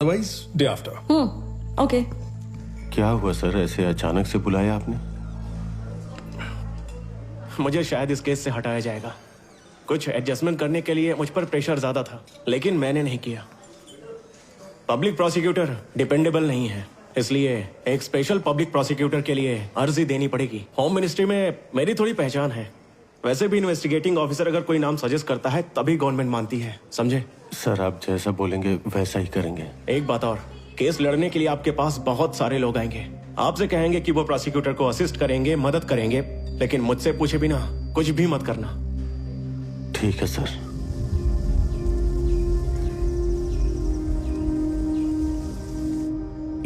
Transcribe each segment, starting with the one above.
Otherwise day after. Okay. क्या हुआ sir, ऐसे अचानक से बुलाया आपने? मुझे शायद इस केस से हटाया जाएगा। कुछ एडजस्टमेंट करने के लिए मुझ पर प्रेशर ज्यादा था, लेकिन मैंने नहीं किया। पब्लिक प्रोसिक्यूटर डिपेंडेबल नहीं है, इसलिए एक स्पेशल पब्लिक प्रोसिक्यूटर के लिए अर्जी देनी पड़ेगी। होम मिनिस्ट्री में मेरी थोड़ी पहचान है। वैसे भी इन्वेस्टिगेटिंग ऑफिसर अगर कोई नाम सजेस्ट करता है तभी गवर्नमेंट मानती है, समझे? सर आप जैसा बोलेंगे वैसा ही करेंगे। एक बात और, केस लड़ने के लिए आपके पास बहुत सारे लोग आएंगे। आपसे कहेंगे कि वो प्रोसिक्यूटर को असिस्ट करेंगे, मदद करेंगे, लेकिन मुझसे पूछे बिना कुछ भी मत करना। ठीक है सर।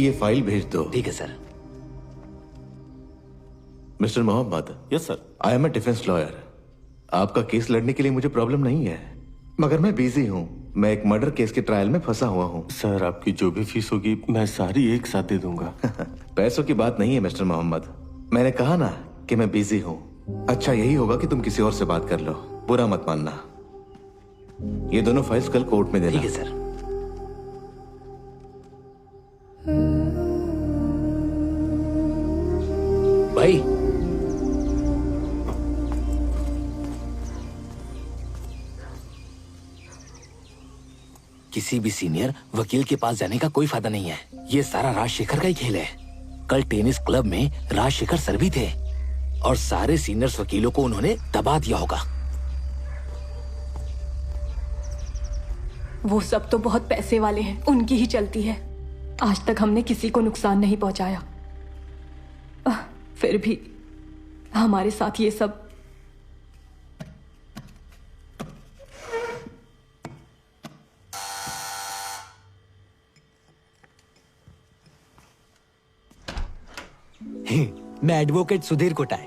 ये फाइल भेज दो। ठीक है sir. Mister Mohammad. Yes sir. I am a defence lawyer. आपका केस लड़ने के लिए मुझे प्रॉब्लम नहीं है, मगर मैं बिजी हूँ। मैं एक मर्डर केस के ट्रायल में फंसा हुआ हूँ। सर आपकी जो भी फीस होगी मैं सारी एक साथ दे दूंगा। पैसों की बात नहीं है मिस्टर मोहम्मद, मैंने कहा ना कि मैं बिजी हूँ। अच्छा यही होगा कि तुम किसी और से बात कर लो, बुरा मत मानना। ये दोनों फाइल्स कल कोर्ट में देना। ठीक है सर। भाई किसी भी सीनियर वकील के पास जाने का कोई फायदा नहीं है। ये सारा राजशेखर का ही खेल है। कल टेनिस क्लब में राजशेखर सर भी थे और सारे सीनियर्स वकीलों को उन्होंने दबा दिया होगा। वो सब तो बहुत पैसे वाले हैं, उनकी ही चलती है। आज तक हमने किसी को नुकसान नहीं पहुंचाया, फिर भी हमारे साथ ये सब। मैं एडवोकेट सुधीर कोटाय।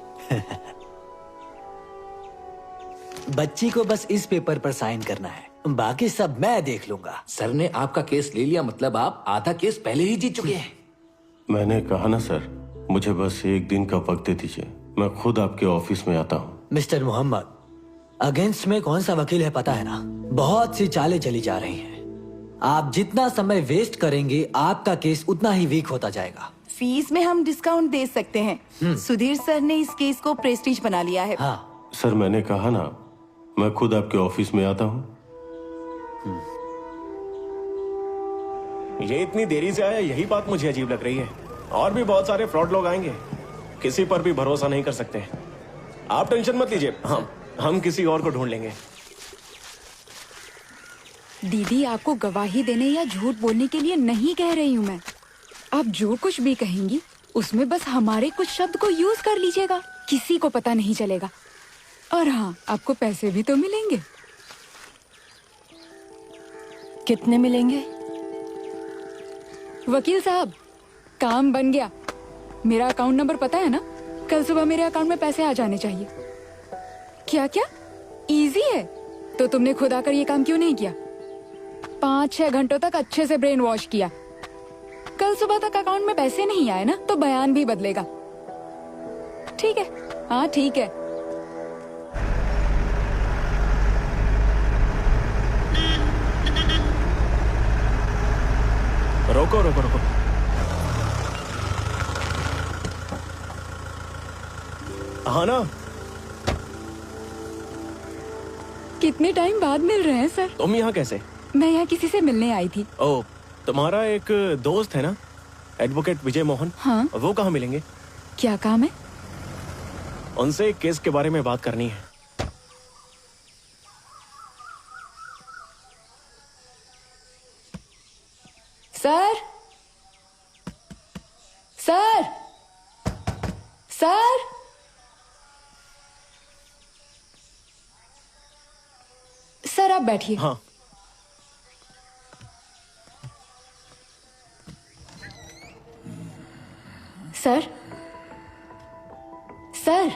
बच्ची को बस इस पेपर पर साइन करना है, बाकी सब मैं देख लूंगा। सर ने आपका केस ले लिया, मतलब आप आधा केस पहले ही जीत चुके हैं। मैंने कहा ना सर, मुझे बस एक दिन का वक्त दे दीजिए, मैं खुद आपके ऑफिस में आता हूँ। मिस्टर मोहम्मद, अगेंस्ट में कौन सा वकील है पता है ना? बहुत सी चालें चली जा रही हैं। आप जितना समय वेस्ट करेंगे आपका केस उतना ही वीक होता जाएगा। फीस में हम डिस्काउंट दे सकते हैं। सुधीर सर ने इस केस को प्रेस्टीज बना लिया है। हाँ सर मैंने कहा ना, मैं खुद आपके ऑफिस में आता हूँ। ये इतनी देरी से आया, यही बात मुझे अजीब लग रही है। और भी बहुत सारे फ्रॉड लोग आएंगे, किसी पर भी भरोसा नहीं कर सकते। आप टेंशन मत लीजिए, हम किसी और को ढूंढ लेंगे। दीदी आपको गवाही देने या झूठ बोलने के लिए नहीं कह रही हूँ मैं। आप जो कुछ भी कहेंगी उसमें बस हमारे कुछ शब्द को यूज कर लीजिएगा, किसी को पता नहीं चलेगा। और हाँ, आपको पैसे भी तो मिलेंगे। कितने मिलेंगे? वकील साहब, काम बन गया। मेरा अकाउंट नंबर पता है ना? कल सुबह मेरे अकाउंट में पैसे आ जाने चाहिए। क्या क्या इजी है? तो तुमने खुद आकर ये काम क्यों नहीं किया? 5-6 घंटों तक अच्छे से ब्रेन वॉश किया। कल सुबह तक अकाउंट में पैसे नहीं आए ना तो बयान भी बदलेगा। ठीक है, हाँ ठीक है। रोको रोको रोको। हाँ ना, कितने टाइम बाद मिल रहे हैं सर? तुम यहाँ कैसे? मैं यहाँ किसी से मिलने आई थी। ओ, तुम्हारा एक दोस्त है ना, एडवोकेट विजय मोहन? हाँ। वो कहाँ मिलेंगे? क्या काम है? उनसे एक केस के बारे में बात करनी है। सर, सर, सर, सर आप बैठिए। हाँ। Sir, sir,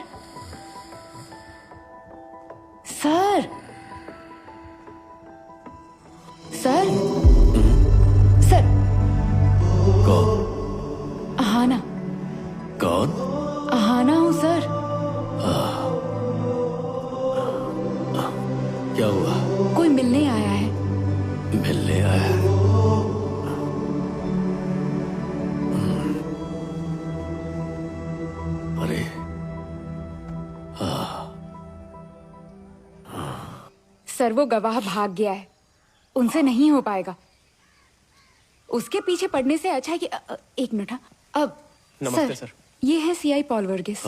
sir, sir, sir. कौन? आहाना। कौन? आहाना हूँ सर। क्या हुआ? कोई मिलने आया है। मिलने आया है? सर वो गवाह भाग गया है, उनसे नहीं हो पाएगा। उसके पीछे पड़ने से अच्छा है कि एक मिनट। हाँ, अब नमस्ते सर। ये है सीआई पॉल वर्गीस।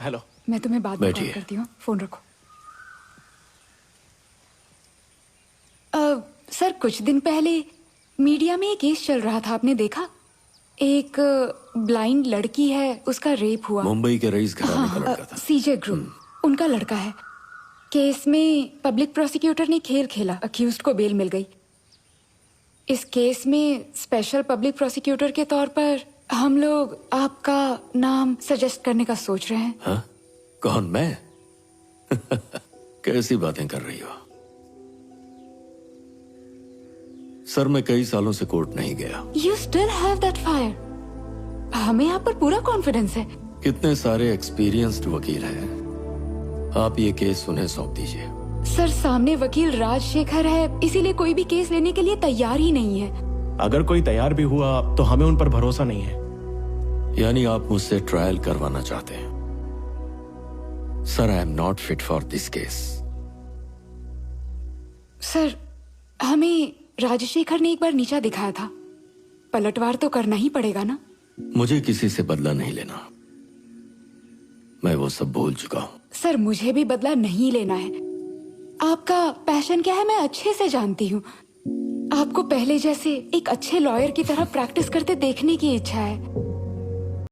हेलो। मैं तुम्हें बाद में कॉल बैठिए। करती हूँ, फोन रखो। सर कुछ दिन पहले मीडिया में एक केस चल रहा था, आपने देखा? एक ब्लाइंड लड़की है, उसका रेप हुआ। मुंबई के रईस घराने का लड़का था। सीजे ग्रुप उनका लड़का है। केस में पब्लिक प्रोसिक्यूटर ने खेल खेला, अक्यूज्ड को बेल मिल गई। इस केस में स्पेशल पब्लिक प्रोसिक्यूटर के तौर पर हम लोग आपका नाम सजेस्ट करने का सोच रहे हैं। हाँ? कौन, मैं? कैसी बातें कर रही हो? सर मैं कई सालों से कोर्ट नहीं गया। You still have that fire. हमें आप पर पूरा कॉन्फिडेंस है। कितने सारे एक्सपीरियंस्ड वकील हैं, आप ये केस उन्हें सौंप दीजिए। सर सामने वकील राजशेखर है, इसीलिए कोई भी केस लेने के लिए तैयार ही नहीं है। अगर कोई तैयार भी हुआ तो हमें उन पर भरोसा नहीं है। यानी आप मुझसे ट्रायल करवाना चाहते हैं? Sir I am not fit for this case. Sir हमें राजशेखर ने एक बार नीचा दिखाया था, पलटवार तो करना ही पड़ेगा ना। मुझे किसी से बदला नहीं लेना, मैं वो सब भूल चुका हूं। सर मुझे भी बदला नहीं लेना है। आपका पैशन क्या है मैं अच्छे से जानती हूँ। आपको पहले जैसे एक अच्छे लॉयर की तरह प्रैक्टिस करते देखने की इच्छा है।